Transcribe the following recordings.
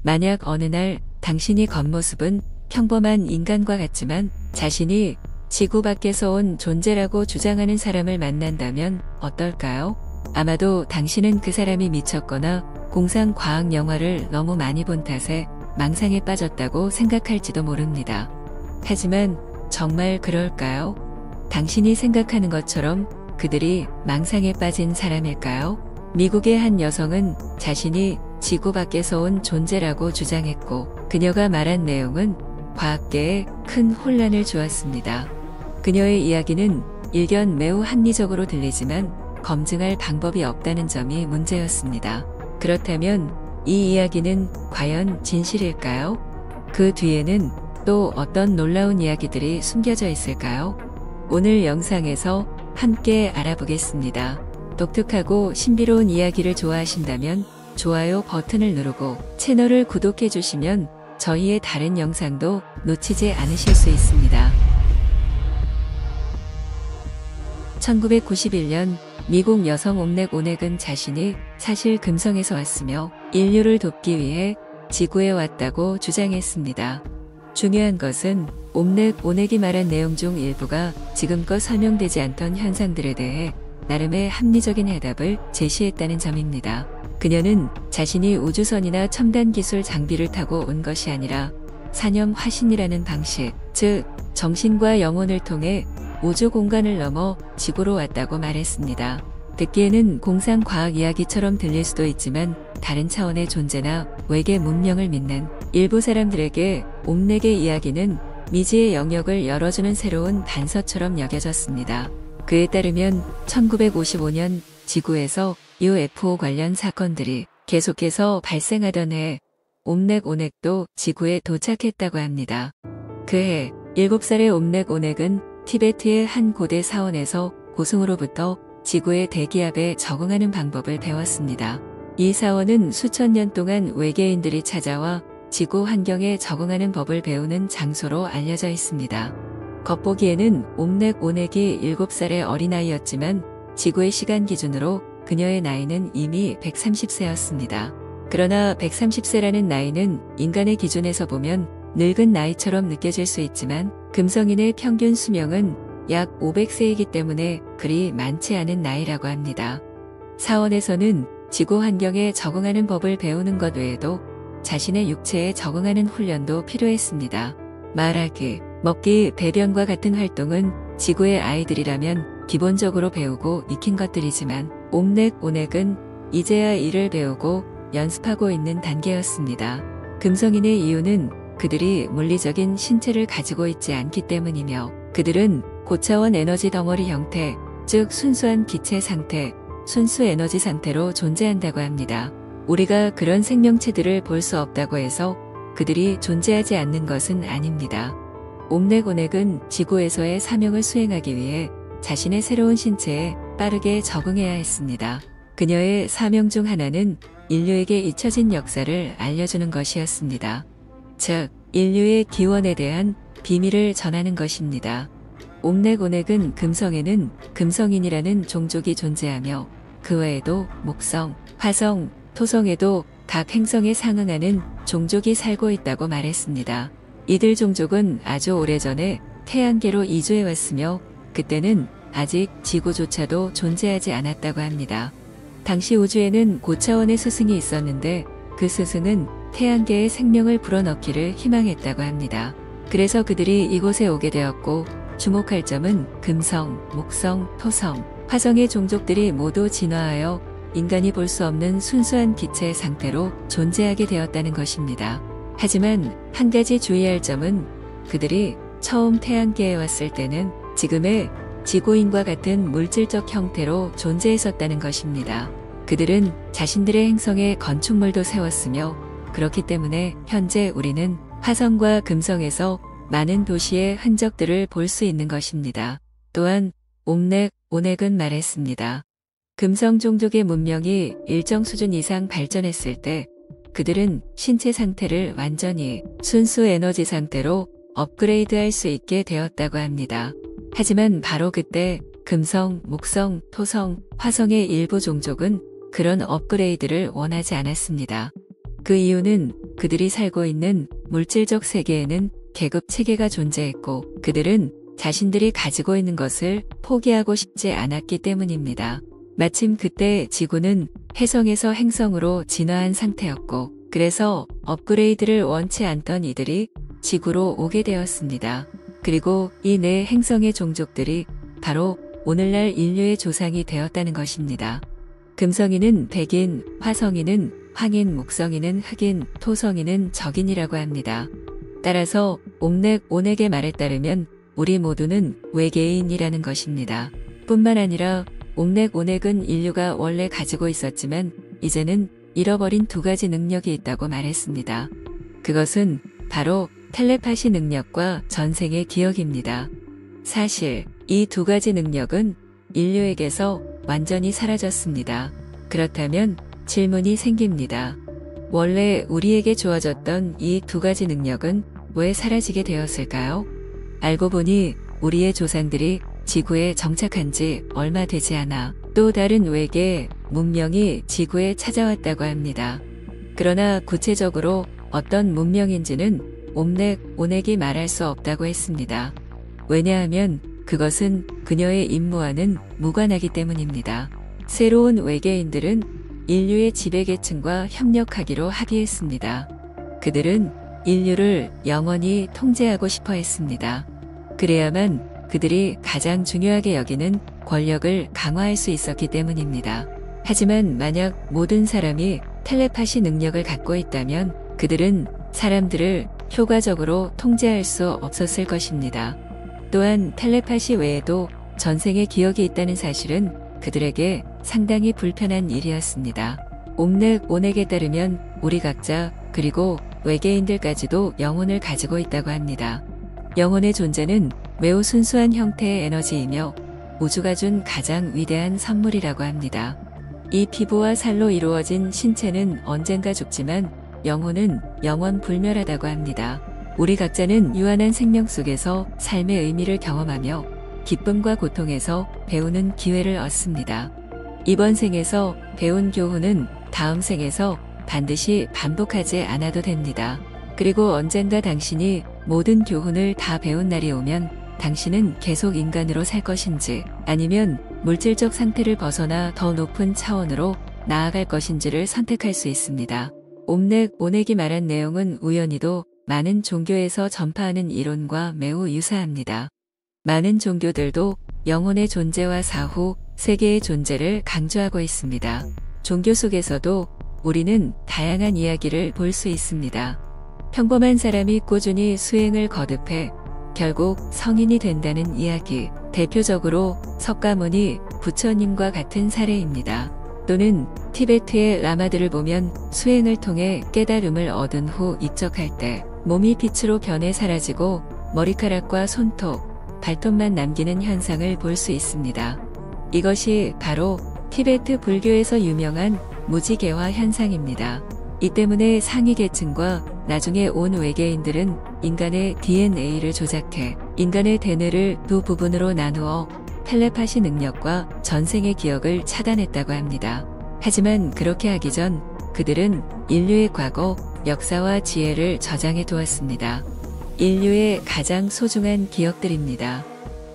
만약 어느 날 당신이 겉모습은 평범한 인간과 같지만 자신이 지구 밖에서 온 존재라고 주장하는 사람을 만난다면 어떨까요? 아마도 당신은 그 사람이 미쳤거나 공상과학 영화를 너무 많이 본 탓에 망상에 빠졌다고 생각할지도 모릅니다. 하지만 정말 그럴까요? 당신이 생각하는 것처럼 그들이 망상에 빠진 사람일까요? 미국의 한 여성은 자신이 지구 밖에서 온 존재라고 주장했고 그녀가 말한 내용은 과학계에 큰 혼란을 주었습니다. 그녀의 이야기는 일견 매우 합리적으로 들리지만 검증할 방법이 없다는 점이 문제였습니다. 그렇다면 이 이야기는 과연 진실일까요? 그 뒤에는 또 어떤 놀라운 이야기들이 숨겨져 있을까요? 오늘 영상에서 함께 알아보겠습니다. 독특하고 신비로운 이야기를 좋아하신다면 좋아요 버튼을 누르고 채널을 구독해 주시면 저희의 다른 영상도 놓치지 않으실 수 있습니다. 1991년 미국 여성 옴넥 오넥은 자신이 사실 금성에서 왔으며 인류를 돕기 위해 지구에 왔다고 주장했습니다. 중요한 것은 옴넥 오넥이 말한 내용 중 일부가 지금껏 설명되지 않던 현상들에 대해 나름의 합리적인 해답을 제시했다는 점입니다. 그녀는 자신이 우주선이나 첨단 기술 장비를 타고 온 것이 아니라 사념 화신이라는 방식, 즉 정신과 영혼을 통해 우주 공간을 넘어 지구로 왔다고 말했습니다. 듣기에는 공상과학 이야기처럼 들릴 수도 있지만 다른 차원의 존재나 외계 문명을 믿는 일부 사람들에게 옴넥의 이야기는 미지의 영역을 열어주는 새로운 단서처럼 여겨졌습니다. 그에 따르면 1955년 지구에서 UFO 관련 사건들이 계속해서 발생하던 해 옴넥 오넥도 지구에 도착했다고 합니다. 그해 7살의 옴넥 오넥은 티베트의 한 고대 사원에서 고승으로부터 지구의 대기압에 적응하는 방법을 배웠습니다. 이 사원은 수천 년 동안 외계인들이 찾아와 지구 환경에 적응하는 법을 배우는 장소로 알려져 있습니다. 겉보기에는 옴넥 오넥이 7살의 어린아이였지만 지구의 시간 기준으로 그녀의 나이는 이미 130세였습니다. 그러나 130세라는 나이는 인간의 기준에서 보면 늙은 나이처럼 느껴질 수 있지만 금성인의 평균 수명은 약 500세이기 때문에 그리 많지 않은 나이라고 합니다. 사원에서는 지구 환경에 적응하는 법을 배우는 것 외에도 자신의 육체에 적응하는 훈련도 필요했습니다. 말하기, 먹기, 배변과 같은 활동은 지구의 아이들이라면 기본적으로 배우고 익힌 것들이지만 옴넥 오넥은 이제야 이를 배우고 연습하고 있는 단계였습니다. 금성인의 이유는 그들이 물리적인 신체를 가지고 있지 않기 때문이며 그들은 고차원 에너지 덩어리 형태, 즉 순수한 기체 상태, 순수 에너지 상태로 존재한다고 합니다. 우리가 그런 생명체들을 볼 수 없다고 해서 그들이 존재하지 않는 것은 아닙니다. 옴넥 오넥은 지구에서의 사명을 수행하기 위해 자신의 새로운 신체에 빠르게 적응해야 했습니다. 그녀의 사명 중 하나는 인류에게 잊혀진 역사를 알려주는 것이었습니다. 즉, 인류의 기원에 대한 비밀을 전하는 것입니다. 옴넥 오넥은 금성에는 금성인이라는 종족이 존재하며 그 외에도 목성, 화성, 토성에도 각 행성에 상응하는 종족이 살고 있다고 말했습니다. 이들 종족은 아주 오래전에 태양계로 이주해왔으며 그때는 아직 지구조차도 존재하지 않았다고 합니다. 당시 우주에는 고차원의 스승이 있었는데 그 스승은 태양계에 생명을 불어넣기를 희망했다고 합니다. 그래서 그들이 이곳에 오게 되었고 주목할 점은 금성, 목성, 토성, 화성의 종족들이 모두 진화하여 인간이 볼 수 없는 순수한 기체 상태로 존재하게 되었다는 것입니다. 하지만 한 가지 주의할 점은 그들이 처음 태양계에 왔을 때는 지금의 지구인과 같은 물질적 형태로 존재했었다는 것입니다. 그들은 자신들의 행성에 건축물도 세웠으며 그렇기 때문에 현재 우리는 화성과 금성에서 많은 도시의 흔적들을 볼 수 있는 것입니다. 또한 옴넥 오넥은 말했습니다. 금성 종족의 문명이 일정 수준 이상 발전했을 때 그들은 신체 상태를 완전히 순수 에너지 상태로 업그레이드할 수 있게 되었다고 합니다. 하지만 바로 그때 금성, 목성, 토성, 화성의 일부 종족은 그런 업그레이드를 원하지 않았습니다. 그 이유는 그들이 살고 있는 물질적 세계에는 계급 체계가 존재했고 그들은 자신들이 가지고 있는 것을 포기하고 싶지 않았기 때문입니다. 마침 그때 지구는 해성에서 행성으로 진화한 상태였고 그래서 업그레이드를 원치 않던 이들이 지구로 오게 되었습니다. 그리고 이 네 행성의 종족들이 바로 오늘날 인류의 조상이 되었다는 것입니다. 금성이는 백인, 화성이는 황인, 목성이는 흑인, 토성이는 적인이라고 합니다. 따라서 옴넥 온액의 말에 따르면 우리 모두는 외계인이라는 것입니다. 뿐만 아니라 옴넥 온액은 인류가 원래 가지고 있었지만 이제는 잃어버린 두 가지 능력이 있다고 말했습니다. 그것은 바로 텔레파시 능력과 전생의 기억입니다. 사실 이 두 가지 능력은 인류에게서 완전히 사라졌습니다. 그렇다면 질문이 생깁니다. 원래 우리에게 주어졌던 이 두 가지 능력은 왜 사라지게 되었을까요? 알고 보니 우리의 조상들이 지구에 정착한 지 얼마 되지 않아 또 다른 외계 문명이 지구에 찾아왔다고 합니다. 그러나 구체적으로 어떤 문명인지는 옴넥 온액이 말할 수 없다고 했습니다. 왜냐하면 그것은 그녀의 임무와는 무관하기 때문입니다. 새로운 외계인들은 인류의 지배계층과 협력하기로 합의했습니다. 그들은 인류를 영원히 통제하고 싶어 했습니다. 그래야만 그들이 가장 중요하게 여기는 권력을 강화할 수 있었기 때문입니다. 하지만 만약 모든 사람이 텔레파시 능력을 갖고 있다면 그들은 사람들을 효과적으로 통제할 수 없었을 것입니다. 또한 텔레파시 외에도 전생의 기억이 있다는 사실은 그들에게 상당히 불편한 일이었습니다. 옴넥 온액에 따르면 우리 각자 그리고 외계인들까지도 영혼을 가지고 있다고 합니다. 영혼의 존재는 매우 순수한 형태의 에너지이며 우주가 준 가장 위대한 선물이라고 합니다. 이 피부와 살로 이루어진 신체는 언젠가 죽지만 영혼은 영원 불멸하다고 합니다. 우리 각자는 유한한 생명 속에서 삶의 의미를 경험하며 기쁨과 고통에서 배우는 기회를 얻습니다. 이번 생에서 배운 교훈은 다음 생에서 반드시 반복하지 않아도 됩니다. 그리고 언젠가 당신이 모든 교훈을 다 배운 날이 오면 당신은 계속 인간으로 살 것인지 아니면 물질적 상태를 벗어나 더 높은 차원으로 나아갈 것인지를 선택할 수 있습니다. 옴넥 온액이 말한 내용은 우연히도 많은 종교에서 전파하는 이론과 매우 유사합니다. 많은 종교들도 영혼의 존재와 사후, 세계의 존재를 강조하고 있습니다. 종교 속에서도 우리는 다양한 이야기를 볼 수 있습니다. 평범한 사람이 꾸준히 수행을 거듭해 결국 성인이 된다는 이야기, 대표적으로 석가모니, 부처님과 같은 사례입니다. 또는 티베트의 라마들을 보면 수행을 통해 깨달음을 얻은 후 입적할 때 몸이 빛으로 변해 사라지고 머리카락과 손톱, 발톱만 남기는 현상을 볼 수 있습니다. 이것이 바로 티베트 불교에서 유명한 무지개화 현상입니다. 이 때문에 상위 계층과 나중에 온 외계인들은 인간의 DNA를 조작해 인간의 대뇌를 두 부분으로 나누어 텔레파시 능력과 전생의 기억을 차단했다고 합니다. 하지만 그렇게 하기 전 그들은 인류의 과거, 역사와 지혜를 저장해 두었습니다. 인류의 가장 소중한 기억들입니다.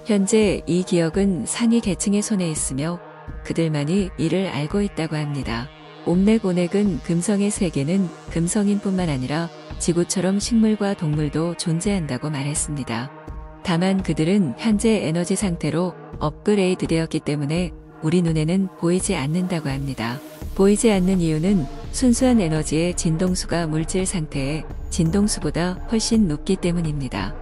현재 이 기억은 상위 계층의 손에 있으며 그들만이 이를 알고 있다고 합니다. 옴넥 온액은 금성의 세계는 금성인뿐만 아니라 지구처럼 식물과 동물도 존재한다고 말했습니다. 다만 그들은 현재 에너지 상태로 업그레이드 되었기 때문에 우리 눈에는 보이지 않는다고 합니다. 보이지 않는 이유는 순수한 에너지의 진동수가 물질 상태의 진동수보다 훨씬 높기 때문입니다.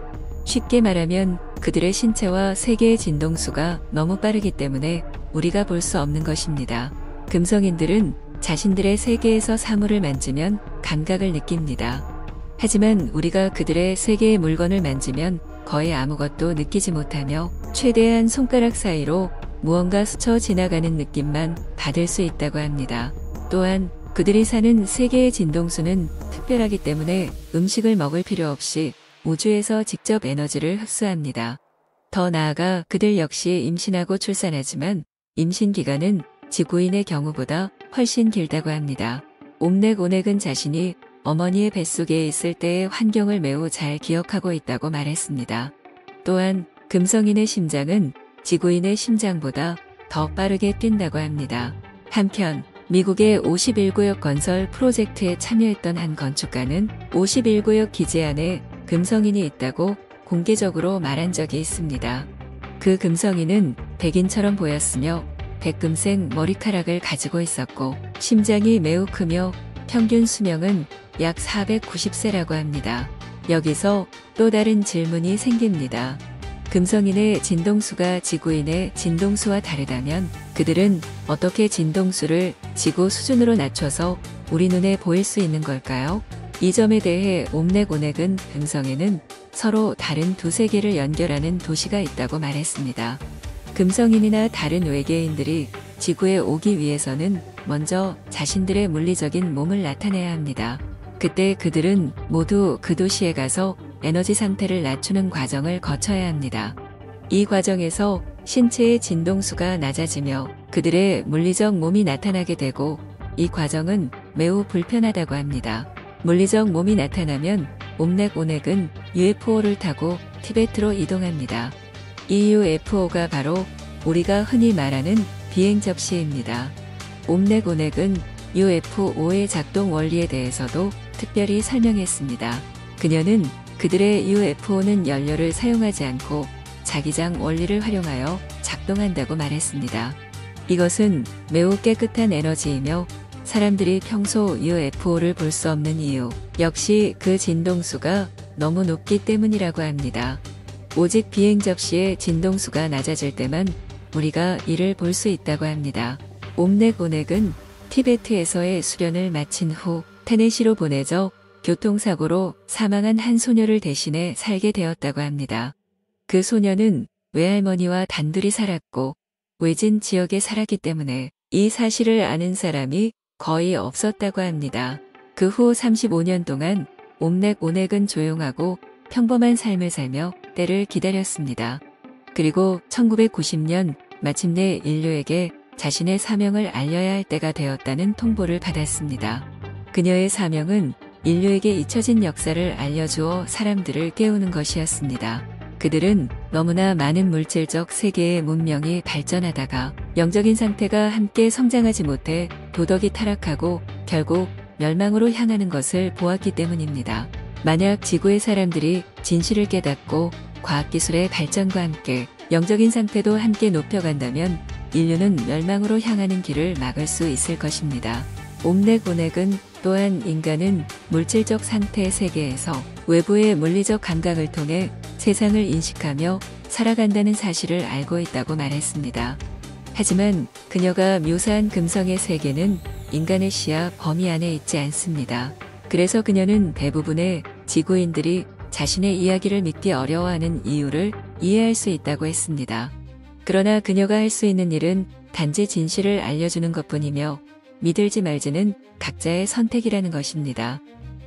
쉽게 말하면 그들의 신체와 세계의 진동수가 너무 빠르기 때문에 우리가 볼 수 없는 것입니다. 금성인들은 자신들의 세계에서 사물을 만지면 감각을 느낍니다. 하지만 우리가 그들의 세계의 물건을 만지면 거의 아무것도 느끼지 못하며 최대한 손가락 사이로 무언가 스쳐 지나가는 느낌만 받을 수 있다고 합니다. 또한 그들이 사는 세계의 진동수는 특별하기 때문에 음식을 먹을 필요 없이 우주에서 직접 에너지를 흡수합니다. 더 나아가 그들 역시 임신하고 출산하지만 임신 기간은 지구인의 경우보다 훨씬 길다고 합니다. 옴넥 오넥은 자신이 어머니의 뱃속에 있을 때의 환경을 매우 잘 기억하고 있다고 말했습니다. 또한 금성인의 심장은 지구인의 심장보다 더 빠르게 뛴다고 합니다. 한편 미국의 51구역 건설 프로젝트에 참여했던 한 건축가는 51구역 기지 안에 금성인이 있다고 공개적으로 말한 적이 있습니다. 그 금성인은 백인처럼 보였으며 백금색 머리카락을 가지고 있었고 심장이 매우 크며 평균 수명은 약 490세라고 합니다. 여기서 또 다른 질문이 생깁니다. 금성인의 진동수가 지구인의 진동수와 다르다면 그들은 어떻게 진동수를 지구 수준으로 낮춰서 우리 눈에 보일 수 있는 걸까요? 이 점에 대해 옴넥 오넥은 금성에는 서로 다른 두 세계를 연결하는 도시가 있다고 말했습니다. 금성인이나 다른 외계인들이 지구에 오기 위해서는 먼저 자신들의 물리적인 몸을 나타내야 합니다. 그때 그들은 모두 그 도시에 가서 에너지 상태를 낮추는 과정을 거쳐야 합니다. 이 과정에서 신체의 진동수가 낮아지며 그들의 물리적 몸이 나타나게 되고 이 과정은 매우 불편하다고 합니다. 물리적 몸이 나타나면 옴넥 오넥은 UFO를 타고 티베트로 이동합니다. 이 UFO가 바로 우리가 흔히 말하는 비행 접시입니다. 옴넥 오넥은 UFO의 작동 원리에 대해서도 특별히 설명했습니다. 그녀는 그들의 UFO는 연료를 사용하지 않고 자기장 원리를 활용하여 작동한다고 말했습니다. 이것은 매우 깨끗한 에너지이며 사람들이 평소 UFO를 볼 수 없는 이유 역시 그 진동수가 너무 높기 때문이라고 합니다. 오직 비행 접시의 진동수가 낮아질 때만 우리가 이를 볼 수 있다고 합니다. 옴넥 오넥은 티베트에서의 수련을 마친 후 테네시로 보내져 교통사고로 사망한 한 소녀를 대신해 살게 되었다고 합니다. 그 소녀는 외할머니와 단둘이 살았고 외진 지역에 살았기 때문에 이 사실을 아는 사람이 거의 없었다고 합니다. 그 후 35년 동안 옴넥 오넥은 조용하고 평범한 삶을 살며 때를 기다렸습니다. 그리고 1990년 마침내 인류에게 자신의 사명을 알려야 할 때가 되었다는 통보를 받았습니다. 그녀의 사명은 인류에게 잊혀진 역사를 알려주어 사람들을 깨우는 것이었습니다. 그들은 너무나 많은 물질적 세계의 문명이 발전하다가 영적인 상태가 함께 성장하지 못해 도덕이 타락하고 결국 멸망으로 향하는 것을 보았기 때문입니다. 만약 지구의 사람들이 진실을 깨닫고 과학기술의 발전과 함께 영적인 상태도 함께 높여간다면 인류는 멸망으로 향하는 길을 막을 수 있을 것입니다. 옴넥 오넥은 또한 인간은 물질적 상태의 세계에서 외부의 물리적 감각을 통해 세상을 인식하며 살아간다는 사실을 알고 있다고 말했습니다. 하지만 그녀가 묘사한 금성의 세계는 인간의 시야 범위 안에 있지 않습니다. 그래서 그녀는 대부분의 지구인들이 자신의 이야기를 믿기 어려워하는 이유를 이해할 수 있다고 했습니다. 그러나 그녀가 할 수 있는 일은 단지 진실을 알려주는 것뿐이며 믿을지 말지는 각자의 선택이라는 것입니다.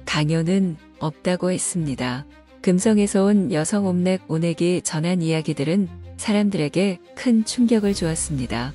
강요는 없다고 했습니다. 금성에서 온 여성 옴넥 오넥이 전한 이야기들은 사람들에게 큰 충격을 주었습니다.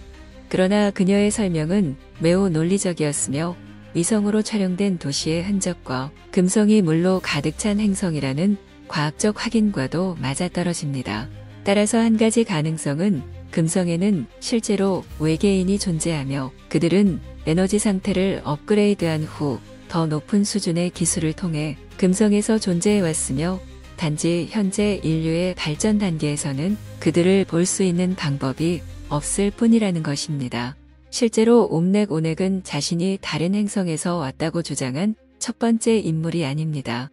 그러나 그녀의 설명은 매우 논리적이었으며 위성으로 촬영된 도시의 흔적과 금성이 물로 가득 찬 행성이라는 과학적 확인과도 맞아떨어집니다. 따라서 한 가지 가능성은 금성에는 실제로 외계인이 존재하며 그들은 에너지 상태를 업그레이드한 후 더 높은 수준의 기술을 통해 금성에서 존재해왔으며 단지 현재 인류의 발전 단계에서는 그들을 볼 수 있는 방법이 없을 뿐이라는 것입니다. 실제로 옴넥 오넥은 자신이 다른 행성에서 왔다고 주장한 첫 번째 인물이 아닙니다.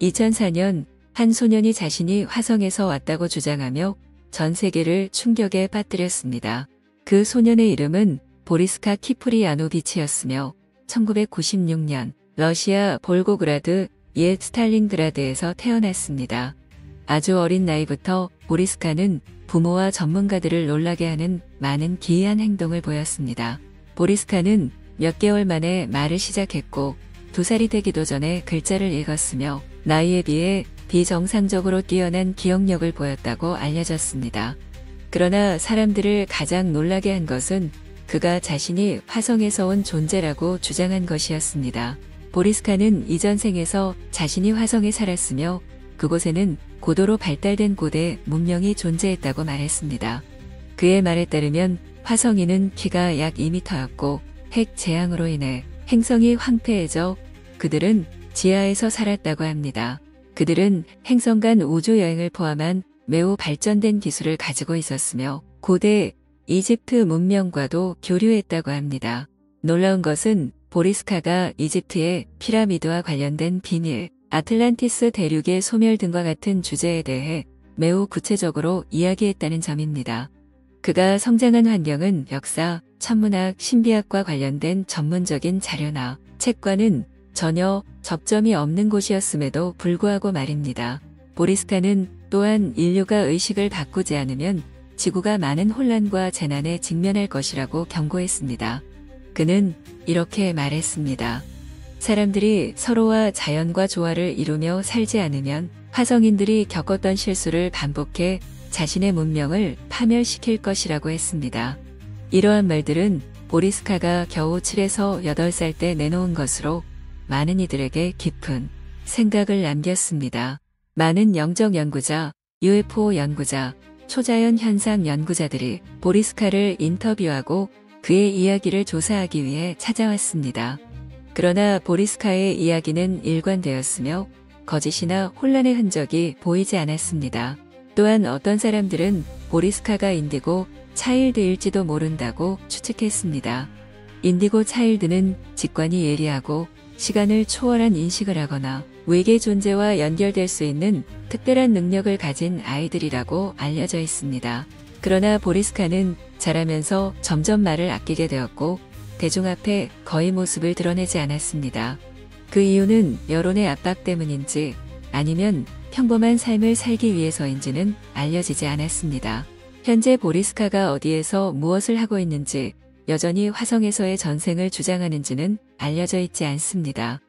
2004년 한 소년이 자신이 화성에서 왔다고 주장하며 전 세계를 충격에 빠뜨렸습니다. 그 소년의 이름은 보리스카 키프리야노비치였으며 1996년 러시아 볼고그라드 옛 스탈린그라드에서 태어났습니다. 아주 어린 나이부터 보리스카는 부모와 전문가들을 놀라게 하는 많은 기이한 행동을 보였습니다. 보리스카는 몇 개월 만에 말을 시작했고 2살이 되기도 전에 글자를 읽었으며 나이에 비해 비정상적으로 뛰어난 기억력을 보였다고 알려졌습니다. 그러나 사람들을 가장 놀라게 한 것은 그가 자신이 화성에서 온 존재라고 주장한 것이었습니다. 보리스카는 이전 생에서 자신이 화성에 살았으며 그곳에는 고도로 발달된 고대 문명이 존재했다고 말했습니다. 그의 말에 따르면 화성인은 키가 약 2m였고 핵 재앙으로 인해 행성이 황폐해져 그들은 지하에서 살았다고 합니다. 그들은 행성 간 우주 여행을 포함한 매우 발전된 기술을 가지고 있었으며 고대 이집트 문명과도 교류했다고 합니다. 놀라운 것은 보리스카가 이집트의 피라미드와 관련된 비밀, 아틀란티스 대륙의 소멸 등과 같은 주제에 대해 매우 구체적으로 이야기했다는 점입니다. 그가 성장한 환경은 역사, 천문학, 신비학과 관련된 전문적인 자료나 책과는 전혀 접점이 없는 곳이었음에도 불구하고 말입니다. 보리스카는 또한 인류가 의식을 바꾸지 않으면 지구가 많은 혼란과 재난에 직면할 것이라고 경고했습니다. 그는 이렇게 말했습니다. 사람들이 서로와 자연과 조화를 이루며 살지 않으면 화성인들이 겪었던 실수를 반복해 자신의 문명을 파멸시킬 것이라고 했습니다. 이러한 말들은 보리스카가 겨우 7에서 8살 때 내놓은 것으로 많은 이들에게 깊은 생각을 남겼습니다. 많은 영적 연구자, UFO 연구자, 초자연 현상 연구자들이 보리스카를 인터뷰하고 그의 이야기를 조사하기 위해 찾아왔습니다. 그러나 보리스카의 이야기는 일관되었으며 거짓이나 혼란의 흔적이 보이지 않았습니다. 또한 어떤 사람들은 보리스카가 인디고 차일드일지도 모른다고 추측했습니다. 인디고 차일드는 직관이 예리하고 시간을 초월한 인식을 하거나 외계 존재와 연결될 수 있는 특별한 능력을 가진 아이들이라고 알려져 있습니다. 그러나 보리스카는 자라면서 점점 말을 아끼게 되었고 대중 앞에 거의 모습을 드러내지 않았습니다. 그 이유는 여론의 압박 때문인지 아니면 평범한 삶을 살기 위해서인지는 알려지지 않았습니다. 현재 보리스카가 어디에서 무엇을 하고 있는지 여전히 화성에서의 전생을 주장하는지는 알려져 있지 않습니다.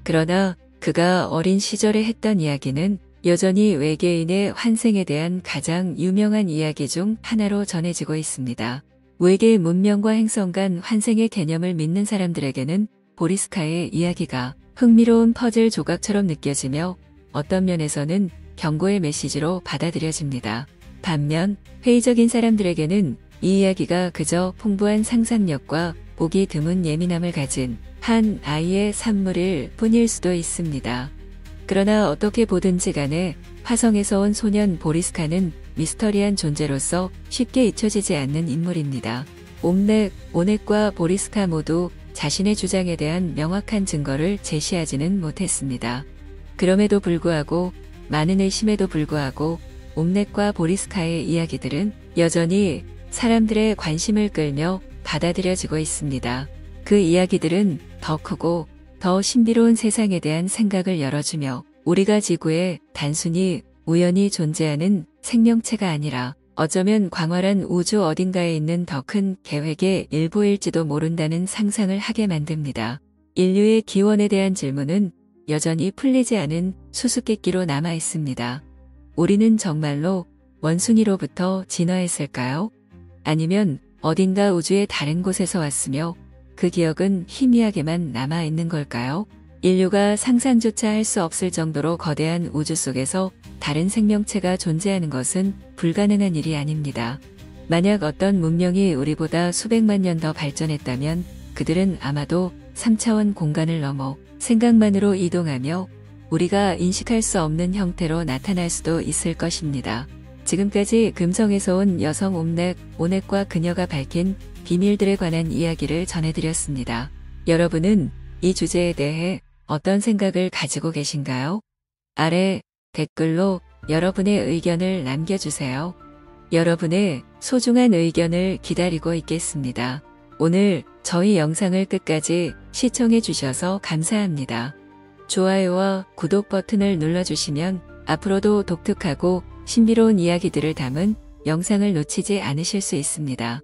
그러나 그가 어린 시절에 했던 이야기는 여전히 외계인의 환생에 대한 가장 유명한 이야기 중 하나로 전해지고 있습니다. 외계 문명과 행성 간 환생의 개념을 믿는 사람들에게는 보리스카의 이야기가 흥미로운 퍼즐 조각처럼 느껴지며 어떤 면에서는 경고의 메시지로 받아들여집니다. 반면 회의적인 사람들에게는 이 이야기가 그저 풍부한 상상력과 보기 드문 예민함을 가진 한 아이의 산물일 뿐일 수도 있습니다. 그러나 어떻게 보든지 간에 화성에서 온 소년 보리스카는 미스터리한 존재로서 쉽게 잊혀지지 않는 인물입니다. 옴렉, 오넥과 보리스카 모두 자신의 주장에 대한 명확한 증거를 제시하지는 못했습니다. 그럼에도 불구하고 많은 의심에도 불구하고 옴렉과 보리스카의 이야기들은 여전히 사람들의 관심을 끌며 받아들여지고 있습니다. 그 이야기들은 더 크고 더 신비로운 세상에 대한 생각을 열어주며 우리가 지구에 단순히 우연히 존재하는 생명체가 아니라 어쩌면 광활한 우주 어딘가에 있는 더 큰 계획의 일부일지도 모른다는 상상을 하게 만듭니다. 인류의 기원에 대한 질문은 여전히 풀리지 않은 수수께끼로 남아 있습니다. 우리는 정말로 원숭이로부터 진화했을까요? 아니면 어딘가 우주의 다른 곳에서 왔으며 그 기억은 희미하게만 남아있는 걸까요? 인류가 상상조차 할 수 없을 정도로 거대한 우주 속에서 다른 생명체가 존재하는 것은 불가능한 일이 아닙니다. 만약 어떤 문명이 우리보다 수백만 년 더 발전했다면 그들은 아마도 3차원 공간을 넘어 생각만으로 이동하며 우리가 인식할 수 없는 형태로 나타날 수도 있을 것입니다. 지금까지 금성에서 온 여성 오넥과 그녀가 밝힌 비밀들에 관한 이야기를 전해드렸습니다. 여러분은 이 주제에 대해 어떤 생각을 가지고 계신가요? 아래 댓글로 여러분의 의견을 남겨주세요. 여러분의 소중한 의견을 기다리고 있겠습니다. 오늘 저희 영상을 끝까지 시청해 주셔서 감사합니다. 좋아요와 구독 버튼을 눌러주시면 앞으로도 독특하고 신비로운 이야기들을 담은 영상을 놓치지 않으실 수 있습니다.